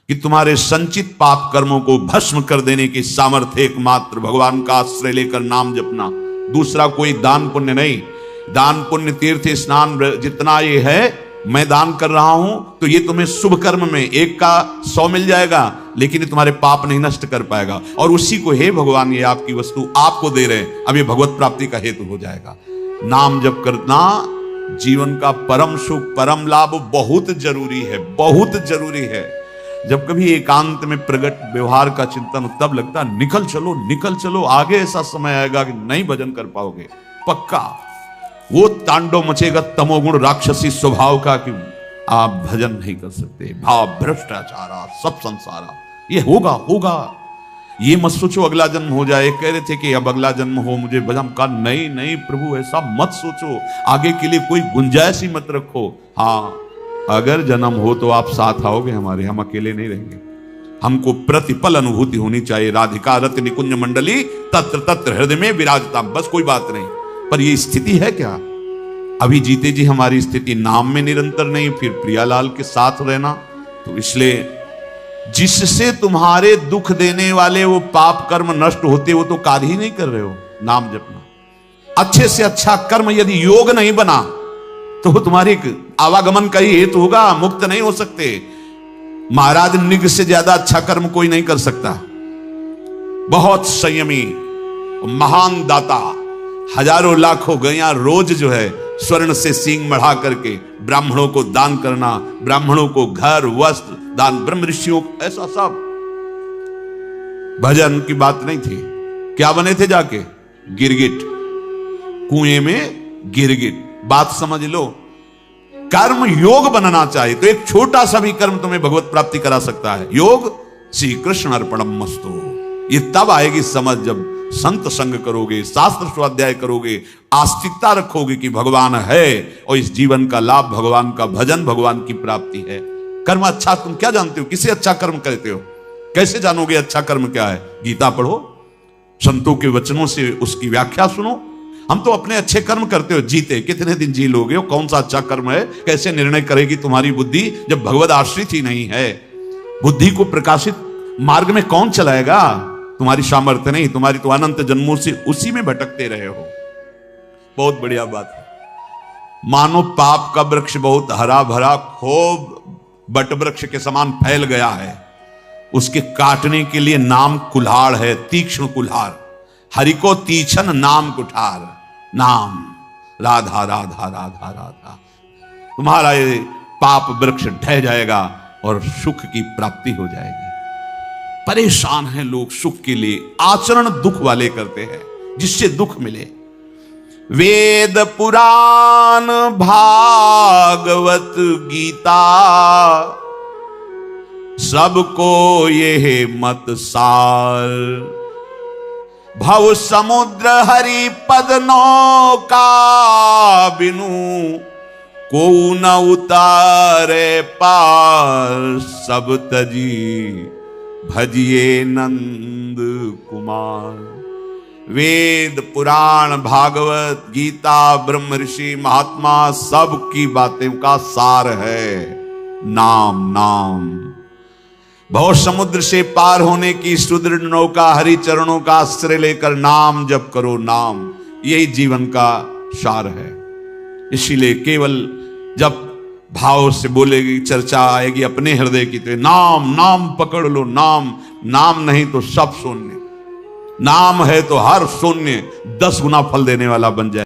कि तुम्हारे संचित पाप कर्मों को भस्म कर देने की सामर्थ्य एकमात्र भगवान का आश्रय लेकर नाम जपना। दूसरा कोई दान पुण्य नहीं। दान पुण्य तीर्थ स्नान जितना ये है मैं दान कर रहा हूं, तो ये तुम्हें शुभ कर्म में 1 का 100 मिल जाएगा, लेकिन ये तुम्हारे पाप नहीं नष्ट कर पाएगा। और उसी को हे भगवान ये आपकी वस्तु आपको दे रहे हैं, अब ये भगवत प्राप्ति का हेतु हो जाएगा। नाम जप करना जीवन का परम सुख परम लाभ बहुत जरूरी है, बहुत जरूरी है। जब कभी एकांत में प्रगट व्यवहार का चिंतन, तब लगता निकल चलो निकल चलो, आगे ऐसा समय आएगा कि नहीं भजन कर पाओगे पक्का। वो तांडव मचेगा तमोगुण राक्षसी स्वभाव का कि आप भजन नहीं कर सकते, भाव भ्रष्टाचारा सब संसारा, ये होगा होगा। ये मत सोचो अगला जन्म हो जाए। कह रहे थे कि अब अगला जन्म हो मुझे भजन का, नहीं नहीं प्रभु ऐसा मत सोचो, आगे के लिए कोई गुंजाइश ही मत रखो। हाँ अगर जन्म हो तो आप साथ आओगे हमारे, हम अकेले नहीं रहेंगे। हमको प्रतिपल अनुभूति होनी चाहिए। राधिका रत निकुंज मंडली तत्र तत्र हृदय में विराजता, बस कोई बात नहीं। पर ये स्थिति है क्या? अभी जीते जी हमारी स्थिति नाम में निरंतर नहीं, फिर प्रियालाल के साथ रहना। तो इसलिए जिससे तुम्हारे दुख देने वाले वो पाप कर्म नष्ट होते, वो तो कार्य ही नहीं कर रहे हो। नाम जपना अच्छे से अच्छा कर्म यदि योग नहीं बना तो वो तुम्हारी आवागमन का ही हेतु होगा, मुक्त नहीं हो सकते। महाराज निग से ज्यादा अच्छा कर्म कोई नहीं कर सकता। बहुत संयमी महान दाता, हजारों लाखों गैया रोज जो है स्वर्ण से सींग मढ़ा करके ब्राह्मणों को दान करना, ब्राह्मणों को घर वस्त्र दान, ब्रह्म ऋषियों ऐसा सब। भजन की बात नहीं थी। क्या बने थे जाके? गिरगिट, कुएं में गिरगिट। बात समझ लो। कर्म योग बनना चाहिए, तो एक छोटा सा भी कर्म तुम्हें भगवत प्राप्ति करा सकता है। योग श्री कृष्ण अर्पणम मस्तु। ये तब आएगी समझ जब संत संग करोगे, शास्त्र स्वाध्याय करोगे, आस्तिकता रखोगे कि भगवान है और इस जीवन का लाभ भगवान का भजन, भगवान की प्राप्ति है। कर्म अच्छा तुम क्या जानते हो? किसे अच्छा कर्म करते हो? कैसे जानोगे अच्छा कर्म क्या है? गीता पढ़ो, संतों के वचनों से उसकी व्याख्या सुनो। हम तो अपने अच्छे कर्म करते हो, जीते कितने दिन जी लोगे? कौन सा अच्छा कर्म है? कैसे निर्णय करेगी तुम्हारी बुद्धि जब भगवद आश्रित ही नहीं है? बुद्धि को प्रकाशित मार्ग में कौन चलाएगा? तुम्हारी सामर्थ्य नहीं, तुम्हारी तो अनंत जन्मों से उसी में भटकते रहे हो। बहुत बढ़िया बात है। मानो पाप का वृक्ष बहुत हरा भरा खूब बट वृक्ष के समान फैल गया है, उसके काटने के लिए नाम कुल्हाड़ है, तीक्ष्ण कुल्हाड़। हरि को तीक्ष्ण नाम कुठार, नाम राधा राधा राधा राधा। तुम्हारा ये पाप वृक्ष ढह जाएगा और सुख की प्राप्ति हो जाएगी। परेशान हैं लोग सुख के लिए, आचरण दुख वाले करते हैं जिससे दुख मिले। वेद पुराण भागवत गीता सबको ये मत सार। भव समुद्र हरि पद नौका बिनु को न उतारे पार। सब तजी भजिए नंद कुमार। वेद पुराण भागवत गीता ब्रह्म ऋषि महात्मा सब की बातें का सार है नाम। नाम भव समुद्र से पार होने की सुदृढ़ नौका हरि चरणों का आश्रय लेकर नाम जप करो। नाम यही जीवन का सार है। इसीलिए केवल जब भाव से बोलेगी, चर्चा आएगी अपने हृदय की, तो नाम नाम पकड़ लो। नाम नाम नहीं तो सब शून्य, नाम है तो हर शून्य 10 गुना फल देने वाला बन जाए।